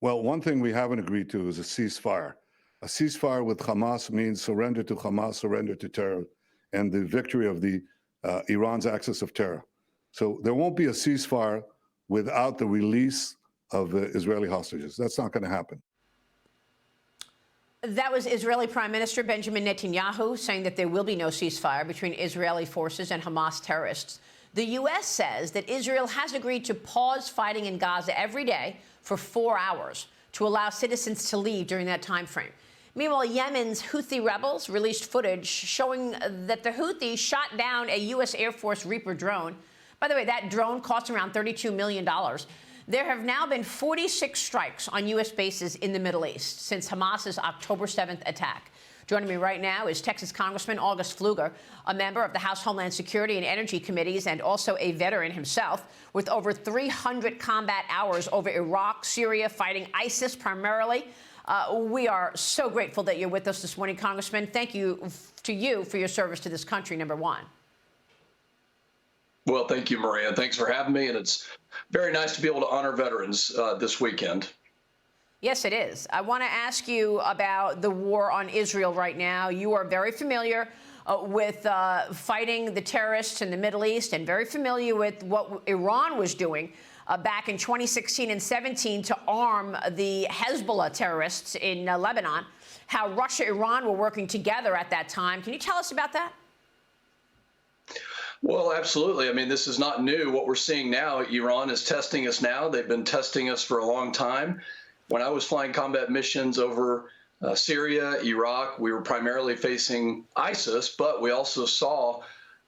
Well, one thing we haven't agreed to is a ceasefire. A ceasefire with Hamas means surrender to Hamas, surrender to terror, and the victory of the Iran's axis of terror. So there won't be a ceasefire without the release of the Israeli hostages. That's not going to happen. That was Israeli Prime Minister Benjamin Netanyahu saying that there will be no ceasefire between Israeli forces and Hamas terrorists. The U.S. says that Israel has agreed to pause fighting in Gaza every day for 4 hours to allow citizens to leave during that time frame. Meanwhile, Yemen's Houthi rebels released footage showing that the Houthis shot down a U.S. Air Force Reaper drone. By the way, that drone cost around $32 million. There have now been 46 strikes on U.S. bases in the Middle East since Hamas's October 7th attack. Joining me right now is Texas Congressman August Pfluger, a member of the House Homeland Security and Energy Committees and also a veteran himself with over 300 combat hours over Iraq, Syria, fighting ISIS primarily. We are so grateful that you're with us this morning, Congressman. Thank you to you for your service to this country, number one. Well, thank you, Maria. Thanks for having me. And it's very nice to be able to honor veterans this weekend. Yes, it is. I want to ask you about the war on Israel right now. You are very familiar with fighting the terrorists in the Middle East and very familiar with what Iran was doing back in 2016 and 17 to arm the Hezbollah terrorists in Lebanon, how Russia and Iran were working together at that time. Can you tell us about that? Well, absolutely. I mean, this is not new. What we're seeing now, Iran is testing us now. They've been testing us for a long time. When I was flying combat missions over Syria, Iraq, we were primarily facing ISIS, but we also saw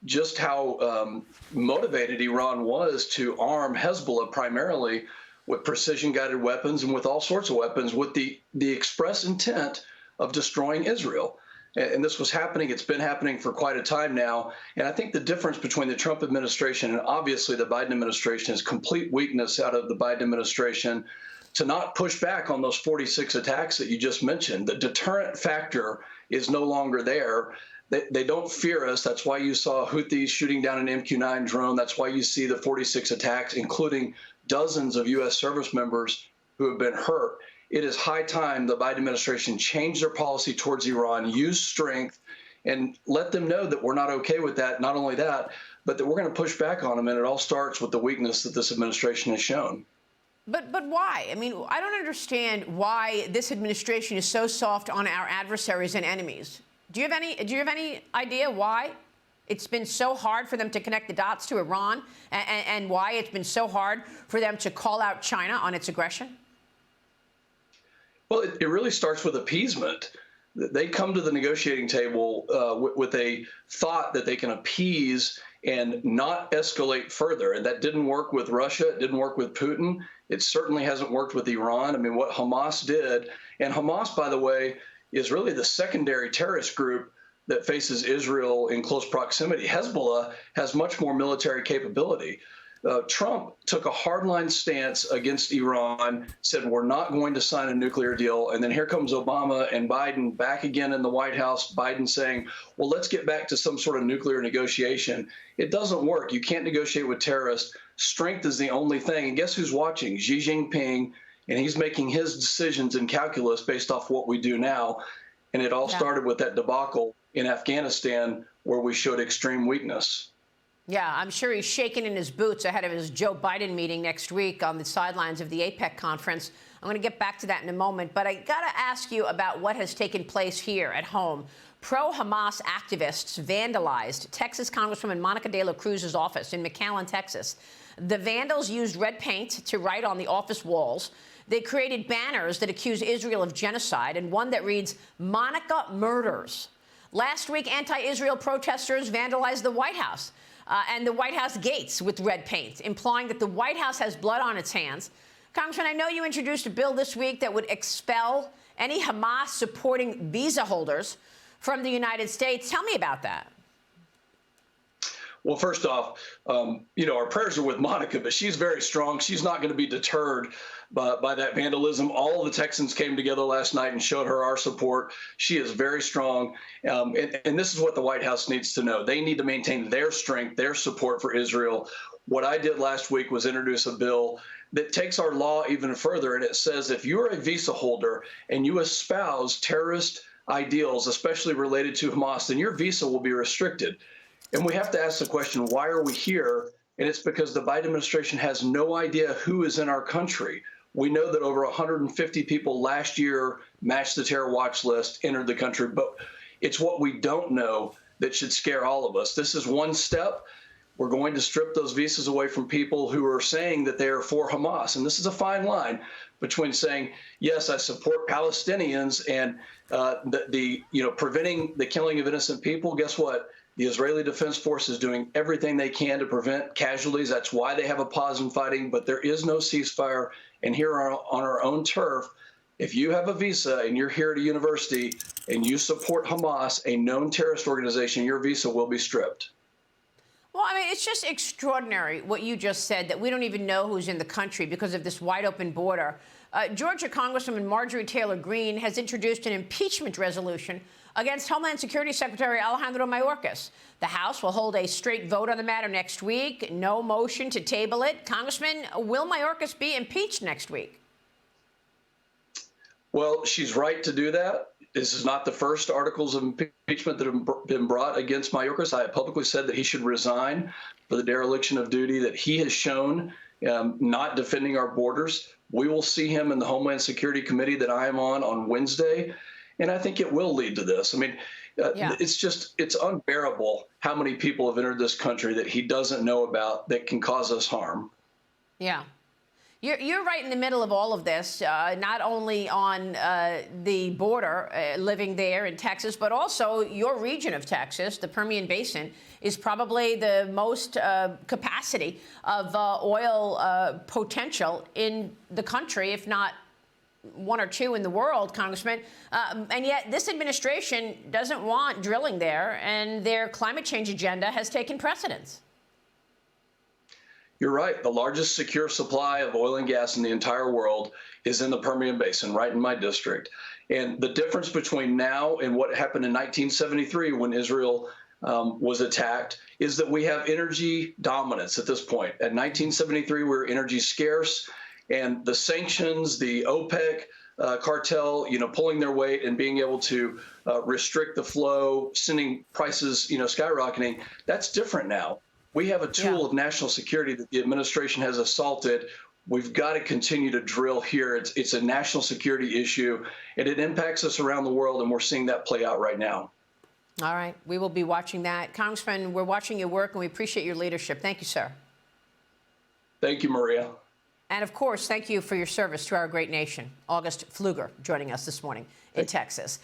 just how motivated Iran was to arm Hezbollah primarily with precision-guided weapons and with all sorts of weapons with the express intent of destroying Israel. And this was happening. It's been happening for quite a time now. And I think the difference between the Trump administration and obviously the Biden administration is complete weakness out of the Biden administration to not push back on those 46 attacks that you just mentioned. The deterrent factor is no longer there. They don't fear us. That's why you saw Houthis shooting down an MQ-9 drone. That's why you see the 46 attacks, including dozens of U.S. service members who have been hurt. It is high time the Biden administration change their policy towards Iran, use strength, and let them know that we're not okay with that. Not only that, but that we're going to push back on them. And it all starts with the weakness that this administration has shown. But why? I mean, I don't understand why this administration is so soft on our adversaries and enemies. Do you have any idea why it's been so hard for them to connect the dots to Iran and why it's been so hard for them to call out China on its aggression? Well, it really starts with appeasement. They come to the negotiating table with a thought that they can appease and not escalate further. And that didn't work with Russia. It didn't work with Putin. It certainly hasn't worked with Iran. I mean, what Hamas did, and Hamas, by the way, is really the secondary terrorist group that faces Israel in close proximity. Hezbollah has much more military capability. Trump took a hardline stance against Iran, said we're not going to sign a nuclear deal. And then here comes Obama and Biden back again in the White House, Biden saying, well, let's get back to some sort of nuclear negotiation. It doesn't work. You can't negotiate with terrorists. Strength is the only thing. And guess who's watching? Xi Jinping. And he's making his decisions in calculus based off what we do now. And it all started with that debacle in Afghanistan where we showed extreme weakness. Yeah, I'm sure he's shaking in his boots ahead of his Joe Biden meeting next week on the sidelines of the APEC conference. I'm going to get back to that in a moment, but I got to ask you about what has taken place here at home. Pro-Hamas activists vandalized Texas Congresswoman Monica De La Cruz's office in McAllen, Texas. The vandals used red paint to write on the office walls. They created banners that accuse Israel of genocide and one that reads, Monica murders. Last week, anti-Israel protesters vandalized the White House and the White House gates with red paint, implying that the White House has blood on its hands. Congressman, I know you introduced a bill this week that would expel any Hamas-supporting visa holders from the United States. Tell me about that. Well, first off, our prayers are with Monica, but she's very strong. She's not going to be deterred by that vandalism. All of the Texans came together last night and showed her our support. She is very strong. And this is what the White House needs to know. They need to maintain their strength, their support for Israel. What I did last week was introduce a bill that takes our law even further. And it says if you're a visa holder and you espouse terrorist ideals, especially related to Hamas, then your visa will be restricted. And we have to ask the question, why are we here? And it's because the Biden administration has no idea who is in our country. We know that over 150 people last year matched the terror watch list, entered the country, but it's what we don't know that should scare all of us. This is one step. We're going to strip those visas away from people who are saying that they are for Hamas. And this is a fine line between saying, yes, I support Palestinians and preventing the killing of innocent people. Guess what? The Israeli Defense Force is doing everything they can to prevent casualties. That's why they have a pause in fighting, but there is no ceasefire. And here on our own turf, if you have a visa and you're here at a university and you support Hamas, a known terrorist organization, your visa will be stripped. Well, I mean, it's just extraordinary what you just said, that we don't even know who's in the country because of this wide open border. Georgia Congresswoman Marjorie Taylor Greene has introduced an impeachment resolution against Homeland Security Secretary Alejandro Mayorkas. The House will hold a straight vote on the matter next week. No motion to table it. Congressman, will Mayorkas be impeached next week? Well, she's right to do that. This is not the first articles of impeachment that have been brought against Mayorkas. I have publicly said that he should resign for the dereliction of duty that he has shown, not defending our borders. We will see him in the Homeland Security Committee that I am on Wednesday, and I think it will lead to this. I mean, it's unbearable how many people have entered this country that he doesn't know about that can cause us harm. Yeah. You're right in the middle of all of this, not only on the border, living there in Texas, but also your region of Texas, the Permian Basin, is probably the most capacity of oil potential in the country, if not one or two in the world, Congressman. And yet this administration doesn't want drilling there, and their climate change agenda has taken precedence. You're right. The largest secure supply of oil and gas in the entire world is in the Permian Basin, right in my district. And the difference between now and what happened in 1973 when Israel was attacked is that we have energy dominance at this point. At 1973, we were energy scarce, and the sanctions, the OPEC cartel, pulling their weight and being able to restrict the flow, sending prices, skyrocketing, that's different now. We have a tool of national security that the administration has assaulted. We've got to continue to drill here. It's a national security issue, and it impacts us around the world, and we're seeing that play out right now. All right. We will be watching that. Congressman, we're watching your work, and we appreciate your leadership. Thank you, sir. Thank you, Maria. And, of course, thank you for your service to our great nation. August Pfluger joining us this morning in Texas.